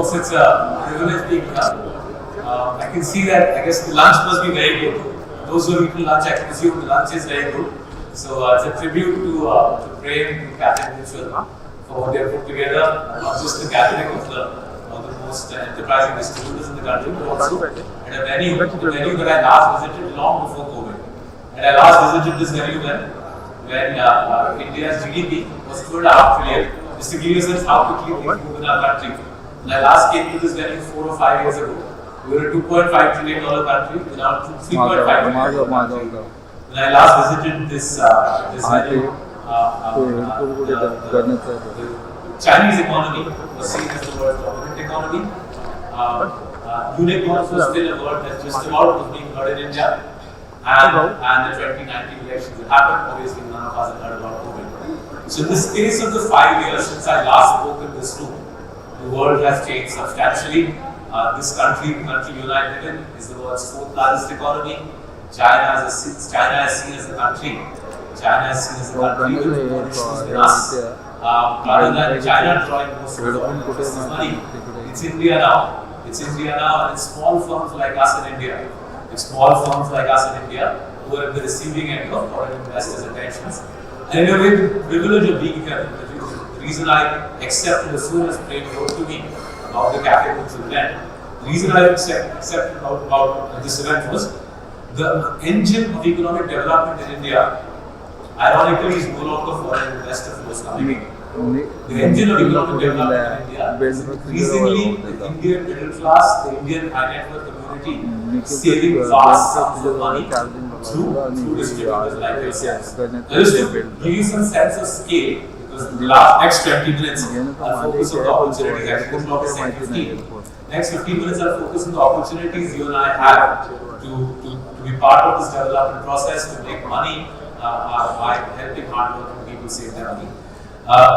folks, it's a privilege being here. I can see that, I guess the lunch must be very good. Those who have eaten lunch, I can assume the lunch is very good. So it's a tribute to Prem, to Cafemutual, for what they have put together, not just the gathering of the most enterprising distributors in the country, but also at a venue that I last visited long before COVID. And I last visited this venue when India's GDP was 2.5 trillion. Just to give you a sense how quickly things move in our country. When I last came to this venue 4 or 5 years ago, we were a $2.5 trillion country, we're now $3.5 trillion country. When I last visited this venue, the Chinese economy was seen as the world's dominant economy. Unicorns was still a word that just about was being heard in India. And the 2019 elections that happened, obviously none of us had heard about COVID. So in the space of the 5 years since I last spoke in this room, the world has changed substantially. This country, the country you and I live in, is the world's 4th largest economy. China is seen as a country. China is seen as a country with more issues than us. Rather than China drawing most of the money, it's India now. It's India now, and it's small firms like us in India. It's small firms like us in India who are at the receiving end of foreign investors' attentions. And in a way, the privilege of being here, the reason I accepted as soon as Prem wrote to me about the Cafemutual event, the reason I accepted about this event was the engine of economic development in India, ironically, is no longer foreign investor flows coming in. The engine of economic development in India is increasingly the Indian middle class, the Indian high net worth community saving vast sums of money through distributors like yourselves. Just to give you some sense of scale, because in the next 20 minutes I'll focus on the opportunities. Actually, the clock is 10:15. Next 15 minutes I'll focus on the opportunities you and I have to be part of this development process, to make money by helping hardworking people save their money.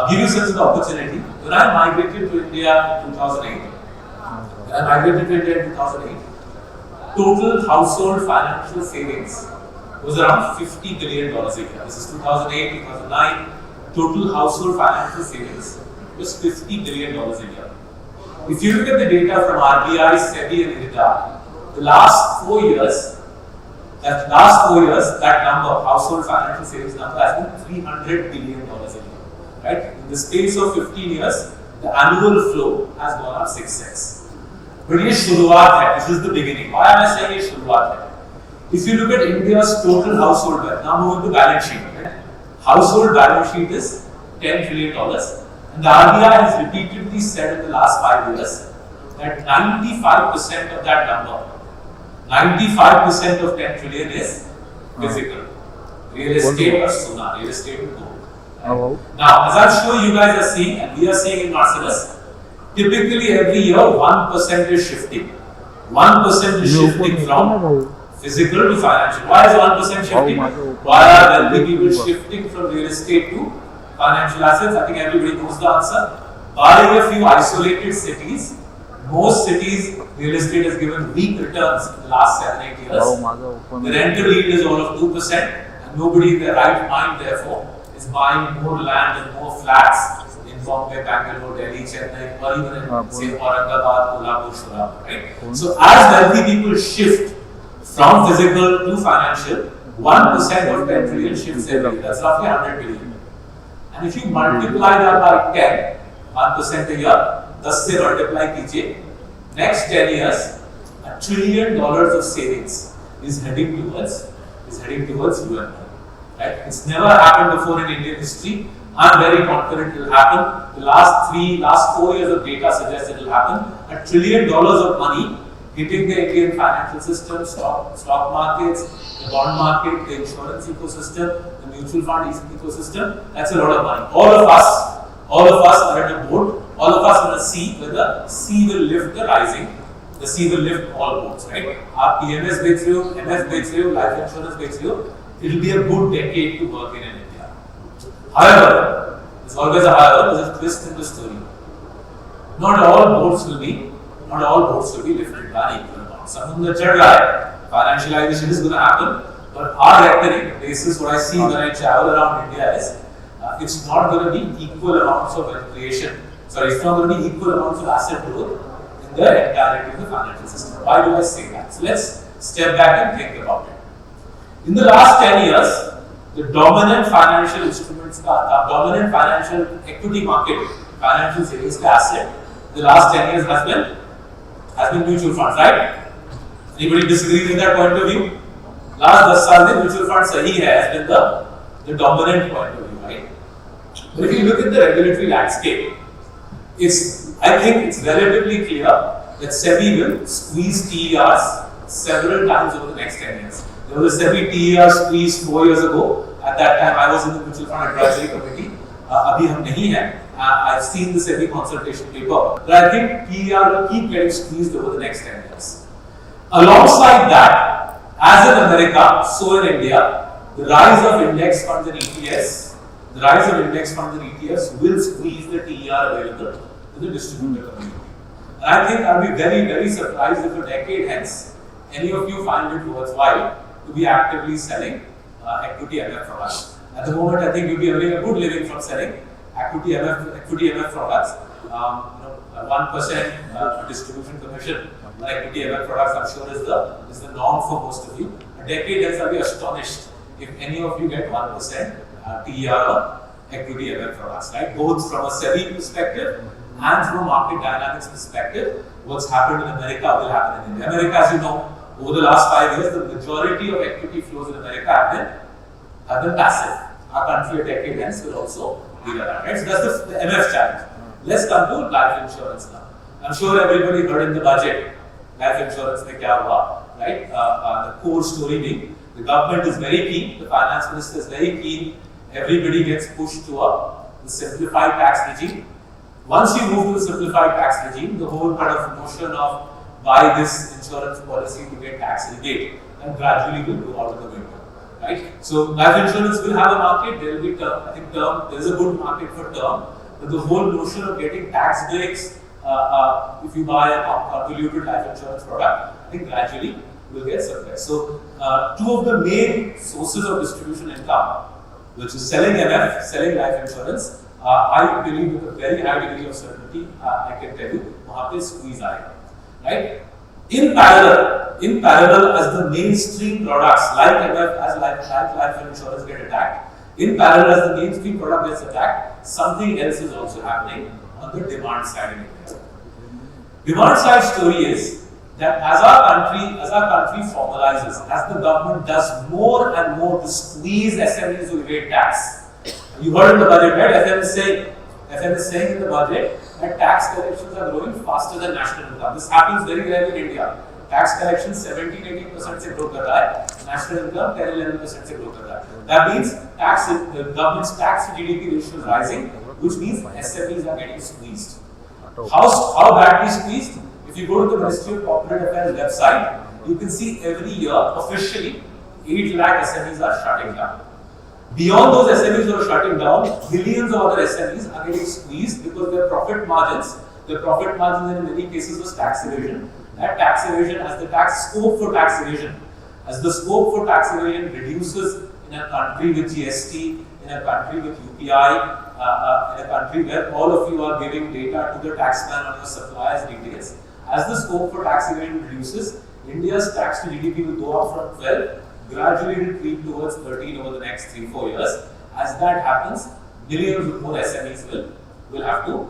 Give you a sense of the opportunity. When I migrated to India in 2008, total household financial savings was around $50 billion a year. This is 2008, 2009. Total household financial savings was $50 billion a year. If you look at the data from RBI, SEBI, and IRDA, the last 4 years, that number, household financial savings number, has been $300 billion a year. Right? In the space of 15 years, the annual flow has gone up 6x. But ये शुरुआत है. This is the beginning. Why am I saying ये शुरुआत है? If you look at India's total household wealth, now move to balance sheet. Right? Household balance sheet is $10 trillion, and the RBI has repeatedly said in the last 5 years that 95% of that number, 95% of 10 trillion is physical. Real estate or sona, real estate and gold. Now, as I'm sure you guys are seeing, and we are seeing in Marcellus, typically every year 1% is shifting. 1% is shifting from physical to financial. Why is 1% shifting? Why are wealthy people shifting from real estate to financial assets? I think everybody knows the answer. Barring a few isolated cities, most cities, real estate has given weak returns in the last 7-8 years. The rental yield is all of 2%, and nobody in their right mind, therefore, is buying more land and more flats in Bombay, Bangalore, Delhi, Chennai, or even in, say, Aurangabad, Kolhapur, Saurabh, right? So, as wealthy people shift from physical to financial, 1% of 10 trillion shifts every year. That's roughly 100 billion. And if you multiply that by 10, 1% a year, thus say multiply कीजिए, next 10 years, $1 trillion of savings is heading towards UN. Right? It's never happened before in Indian history. I'm very confident it will happen. The last 4 years of data suggest it will happen. $1 trillion of money hitting the Indian financial system, stock markets, the bond market, the insurance ecosystem, the mutual fund ecosystem. That's a lot of money. All of us are in a boat. All of us are in a sea where the sea will lift the rising. The sea will lift all boats, right? Our PMS बेच रहे हो, MS बेच रहे हो, life insurance बेच रहे हो. It will be a good decade to work in India. However, there's always a however. There's a twist in the story. Not all boats will be lifted by an equal amount. Samundra chad raha hai. Financialization is going to happen, but our reckoning, this is what I see when I travel around India, is it's not going to be equal amounts of wealth creation. Sorry, it's not going to be equal amounts of asset growth. in the entirety of the financial system. Why do I say that? So let's step back and think about it. In the last 10 years, the dominant financial instruments, dominant financial equity market, financial savings asset, the last 10 years has been mutual funds, right? Anybody disagree with that point of view? Last 10 साल में mutual fund सही है, has been the dominant point of view, right? But if you look at the regulatory landscape, I think it's relatively clear that SEBI will squeeze TERs several times over the next 10 years. There was a SEBI TER squeeze 4 years ago. At that time, I was in the Mutual Fund Advisory Committee. Abhi hum nahi hai. I've seen the SEBI consultation paper. But I think TER will keep getting squeezed over the next 10 years. Alongside that, as in America, so in India, the rise of index funds and ETFs, will squeeze the TER available to the distributor community. And I think I'll be very, very surprised if a decade hence, any of you find it worthwhile to be actively selling equity MF products. At the moment, I think you'll be earning a good living from selling equity MF products. 1% distribution commission on equity MF products, I'm sure is the norm for most of you. A decade hence, I'll be astonished if any of you get 1% TER on equity MF products, right? Both from a SEBI perspective and from a market dynamics perspective, what's happened in America will happen in India. America, as you know, over the last 5 years, the majority of equity flows in America have been passive. Our country a decade hence will also be like that, right? So that's the MF challenge. Let's come to life insurance now. I'm sure everybody heard in the budget, life insurance mein kya hua, right? The core story being, the government is very keen, the finance minister is very keen, everybody gets pushed to the simplified tax regime. Once you move to the simplified tax regime, the whole kind of notion of buy this insurance policy to get tax rebate and gradually will go out of the window, right? So life insurance will have a market, there will be term, I think there is a good market for term, but the whole notion of getting tax breaks if you buy a convoluted life insurance product, I think gradually will get suppressed. So two of the main sources of distribution income, which is selling MF, selling life insurance, I believe with a very high degree of certainty, I can tell you, वहाँ पे squeeze आएगा, right? In parallel, as the mainstream products like MF, as life insurance get attacked, in parallel as the mainstream product gets attacked, something else is also happening on the demand side in India. Demand side story is that as our country formalizes, as the government does more and more to squeeze SMEs who evade tax. You heard in the budget, right? FM is saying in the budget that tax collections are growing faster than national income. This happens very rarely in India. Tax collections 17-18% से grow कर रहा है, national income 10-11% से grow कर रहा है. That means the government's tax to GDP ratio is rising, which means SMEs are getting squeezed. How badly squeezed? If you go to the Ministry of Corporate Affairs website, you can see every year officially 8 lakh SMEs are shutting down. Beyond those SMEs who are shutting down, millions of other SMEs are getting squeezed because their profit margins in many cases was tax evasion. That tax evasion, as the scope for tax evasion reduces in a country with GST, in a country with UPI, in a country where all of you are giving data to the taxman on your suppliers' details. As the scope for tax evasion reduces, India's tax to GDP will go up from 12, gradually will creep towards 13 over the next 3-4 years. As that happens, millions of more SMEs will have to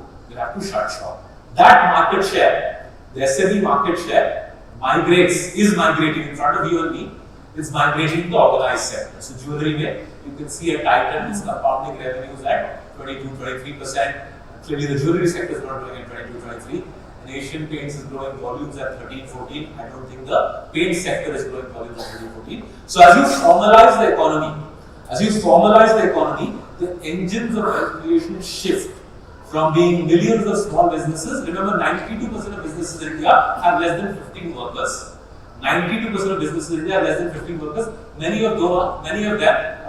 shut shop. That market share, the SME market share, is migrating in front of you and me. It's migrating to organized sector. So jewelry mein, you can see a Titan is compounding revenues at 22-23%. Clearly the jewelry sector is not growing at 22-23%. And Asian Paints is growing volumes at 13-14%. I don't think the paint sector is growing volumes at 13-14%. So as you formalize the economy, the engines of wealth creation shift from being millions of small businesses. Remember, 92% of businesses in India have less than 15 workers. 92% of businesses in India have less than 15 workers. Many of them are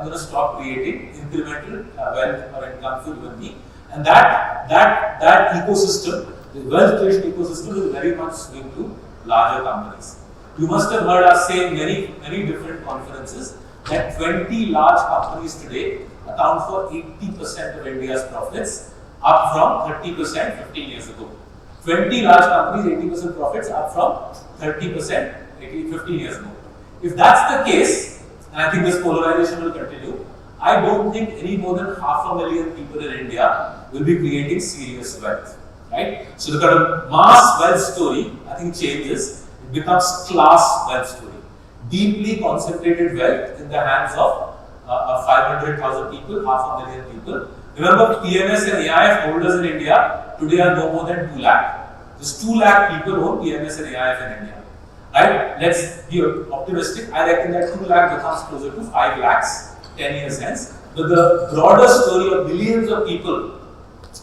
going to stop creating incremental wealth or income for you and me. And that ecosystem, the wealth creation ecosystem, will very much swing to larger companies. You must have heard us say in many different conferences that 20 large companies today account for 80% of India's profits, up from 30% 15 years ago. 20 large companies, 80% profits, up from 30% 15 years ago. If that's the case, and I think this polarization will continue, I don't think any more than 500,000 people in India will be creating serious wealth, right? So the kind of mass wealth story, I think changes. It becomes class wealth story. Deeply concentrated wealth in the hands of 500,000 people, 500,000 people. Remember, PMS and AIF holders in India today are no more than 2 lakh. Just 2 lakh people own PMS and AIF in India. Right? Let's be optimistic. I reckon that 2 lakh becomes closer to 5 lakhs 10 years hence. But the broader story of millions of people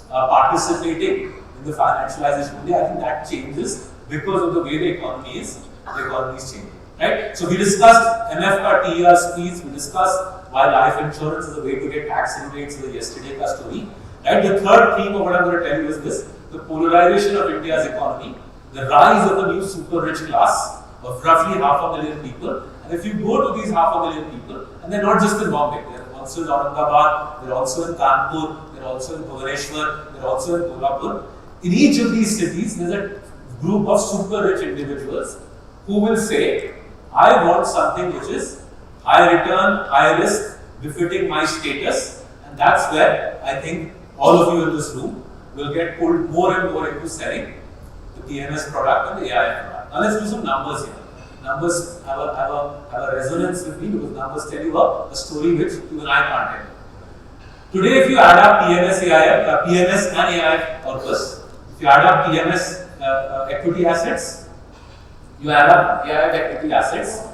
participating in the financialization of India, I think that changes because of the way the economy is changing. Right? So we discussed MF ka TER squeeze, we discussed why life insurance is a way to get tax rebates in the yesterday ka story. Right? The third theme of what I'm going to tell you is this: the polarization of India's economy, the rise of the new super rich class of roughly 500,000 people. And if you go to these 500,000 people, and they're not just in Bombay, they're also in Aurangabad, they're also in Kanpur, they're also in Bhubaneswar, they're also in Kolhapur. In each of these cities, there's a group of super rich individuals who will say, I want something which is high return, high risk, befitting my status, and that's where I think all of you in this room will get pulled more and more into selling the PMS product and the AIF product. Now let's do some numbers here. Numbers have a resonance with me because numbers tell you a story which even I can't tell. Today, if you add up PMS and AIF corpus, if you add up PMS equity assets, you add up AIF equity assets,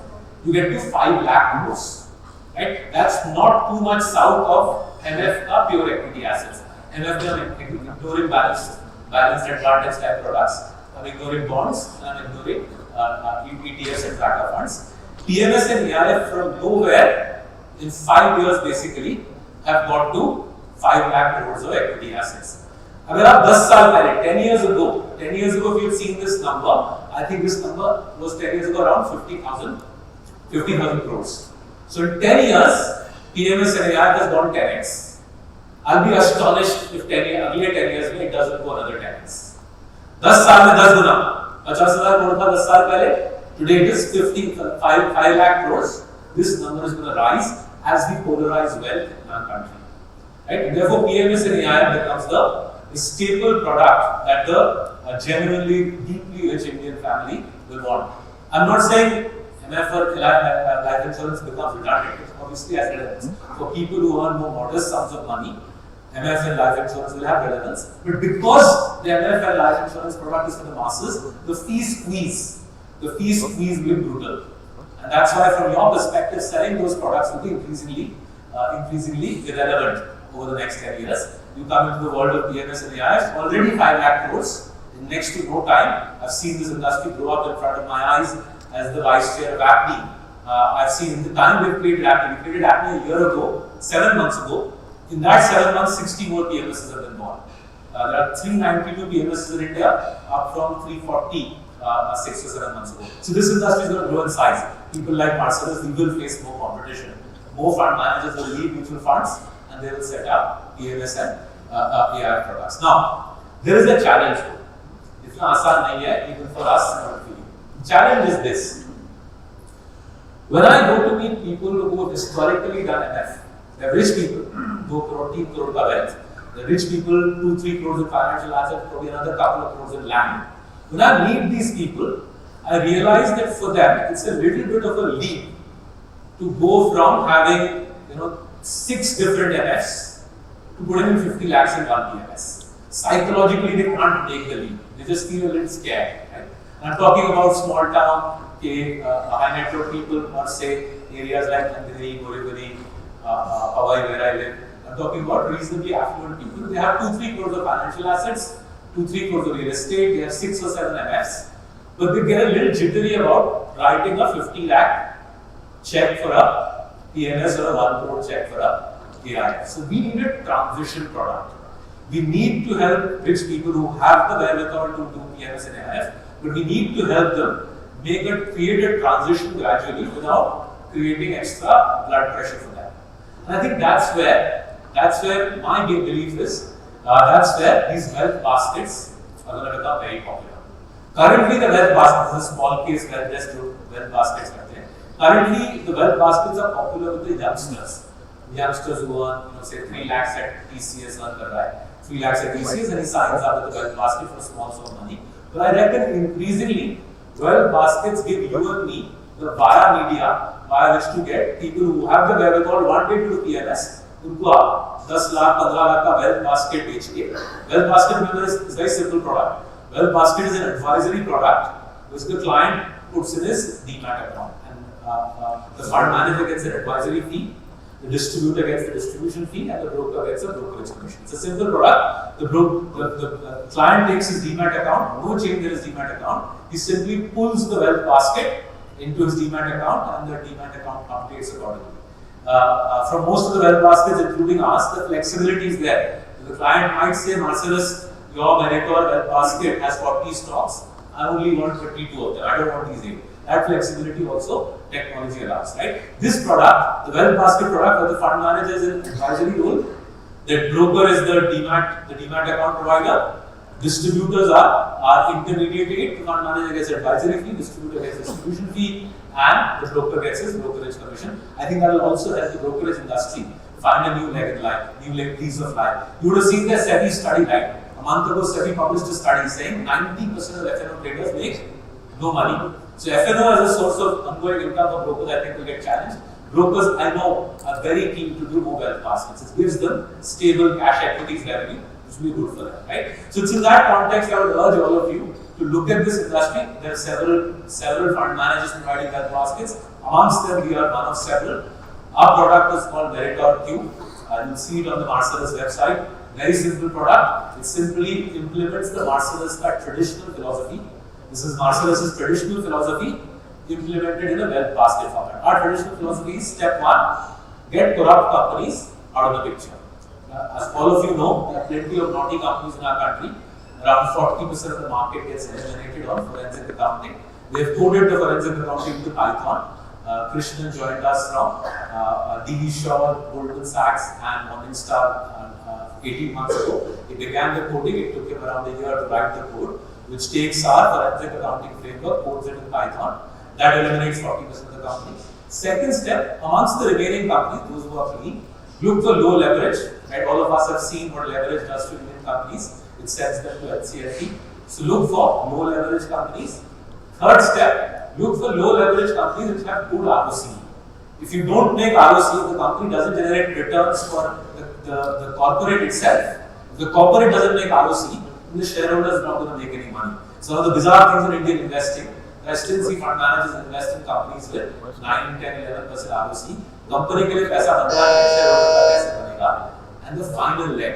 you get to 5 lakh crores. Right? That's not too much south of MF pure equity assets. MF ignoring balanced advantage type products. I'm ignoring bonds and I'm ignoring ETFs and tracker funds. PMS and AIF from nowhere in 5 years basically have got to 5 lakh crores of equity assets. अगर आप 10 साल पहले 10 years ago if you had seen this number, I think this number was 10 years ago around 50,000 crores. So in 10 years, PMS and AIF has gone 10x. I'll be astonished if 10 years में it doesn't go another 10x. 10 साल में 10 गुना 50,000 crore था 10 साल पहले. Today it is 5 lakh crores. This number is going to rise as we polarize wealth in our country. Right? And therefore, PMS and AIF becomes the staple product that the genuinely deeply rich Indian family will want. I'm not saying MF or life insurance becomes redundant. It obviously has relevance. For people who earn more modest sums of money, MF and life insurance will have relevance. But because the MF and life insurance product is for the masses, the fee squeeze will be brutal. And that's why, from your perspective, selling those products will be increasingly irrelevant over the next 10 years. You come into the world of PMS and AIF, already 5 lakh crores. In next to no time, I've seen this industry grow up in front of my eyes as the vice chair of APNI. I've seen in the time we've created APNI. We created APNI a year ago, 7 months ago. In that 7 months, 60 more PMSs have been born. There are 392 PMSs in India, up from 340 6 or 7 months ago. So this industry is going to grow in size. People like Marcellus, we will face more competition. More fund managers will leave mutual funds and they will set up PMS and AIF products. Now, there is a challenge. It's not easy, even for us and for you. The challenge is this. When I go to meet people who have historically done MF, they're rich people, 2 crore, 3 crore ka wealth. They're rich people, 2-3 crores in financial assets, probably another couple of crores in land. When I meet these people, I realize that for them, it's a little bit of a leap to go from having 6 different MFs to putting in 50 lakhs in one PMS. Psychologically, they can't take the leap. They just feel a little scared. Right? And I'm talking about small town, high net worth people, or say areas like Andheri, Borivali, Powai, where I live. I'm talking about reasonably affluent people. They have 2-3 crores of financial assets, 2-3 crores of real estate, they have 6 or 7 MFs, but they get a little jittery about writing a 50 lakh check for a PMS or a 1 crore check for a AIF. So we need a transition product. We need to help rich people who have the wherewithal to do PMS and AIF, but we need to help them create a transition gradually without creating extra blood pressure for them. And I think that's where my belief is. That's where these wealth baskets are going to become very popular. Currently, the wealth baskets, this is a small case where just wealth baskets are there. Currently, the wealth baskets are popular with the youngsters. Youngsters who earn, say 3 lakhs at TCS earn kar raha hai. 3 lakhs at TCS and he signs up with the wealth basket for a small sum of money. But I reckon increasingly, wealth baskets give you and me the via media via which to get people who have the wherewithal one day to do PMS. उनको आप 10 लाख 15 लाख का wealth basket बेच के, wealth basket remember is a very simple product. Wealth basket is an advisory product which the client puts in his demat account, and the fund manager gets an advisory fee, the distributor gets the distribution fee, and the broker gets a brokerage commission. It's a simple product. The client takes his demat account, no change in his demat account. He simply pulls the wealth basket into his demat account, and the demat account updates accordingly. From most of the wealth baskets, including us, the flexibility is there. The client might say, Marcellus, your Meritor wealth basket has 40 stocks. I only want 32 of them. I don't want these 8. That flexibility also technology allows, right? This product, the wealth basket product, where the fund manager is in advisory role, the broker is the demat account provider. Distributors are intermediate. The fund manager gets advisory fee, distributor gets distribution fee, and the broker gets his brokerage commission. I think that will also help the brokerage industry find a new leg in life, new lease of life. You would have seen their SEBI study, right? A month ago, SEBI published a study saying 90% of F&O traders make no money. So F&O as a source of ongoing income for brokers, I think will get challenged. Brokers, I know, are very keen to do more wealth baskets. It gives them stable cash equities revenue, which will be good for them, right? So it's in that context I would urge all of you to look at this industry. There are several fund managers providing wealth baskets. Amongst them, we are one of several. Our product is called Meritor Q. You'll see it on the Marcellus website. Very simple product. It simply implements the Marcellus traditional philosophy. This is Marcellus's traditional philosophy implemented in a wealth basket format. Our traditional philosophy is step 1, get corrupt companies out of the picture. As all of you know, there are plenty of naughty companies in our country. Around 40% of the market gets eliminated on forensic accounting. They have coded the forensic accounting into Python. Krishnan joined us from D.V. Shaw, Goldman Sachs, and Morningstar 18 months ago. He began the coding. It took him around a year to write the code, which takes our forensic accounting framework, codes it in Python. That eliminates 40% of the companies. Second step, amongst the remaining companies, those who are clean, look for low leverage. Right? All of us have seen what leverage does to Indian companies. It sends them to NCLT. So look for low leverage companies. Third step, look for low leverage companies which have good ROC. If you don't make ROC, the company doesn't generate returns for the corporate itself. If the corporate doesn't make ROC, then the shareholder is not going to make any money. So one of the bizarre things in Indian investing, I still see fund managers invest in companies with 9, 10, 11% ROC. Company के लिए पैसा बनता है, shareholder का कैसे बनेगा? And the final leg,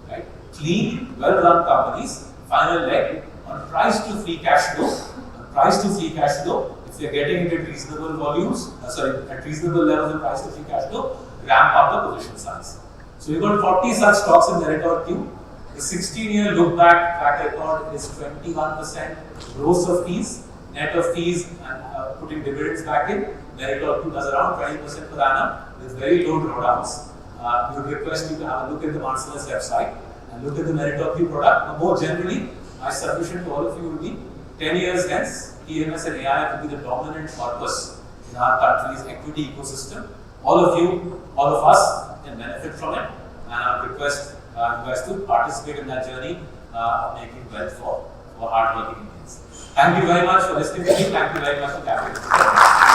right? Clean, well-run companies, final leg on price to free cash flow. On price to free cash flow, if they're getting it at reasonable volumes, at reasonable levels of price to free cash flow, ramp up the position size. So we've got 40 such stocks in Meritor Q. The 16-year look back track record is 21% gross of fees, net of fees, and putting dividends back in. Meritor Q does around 20% per annum with very low drawdowns. We would request you to have a look at the Marcellus website and look at the Meritor Q product. But more generally, my submission to all of you will be 10 years hence, PMS and AI will be the dominant corpus in our country's equity ecosystem. All of you, all of us can benefit from it, and I would request you guys to participate in that journey of making wealth for hardworking Indians. Thank you very much for listening to me. Thank you very much for Cafemutual.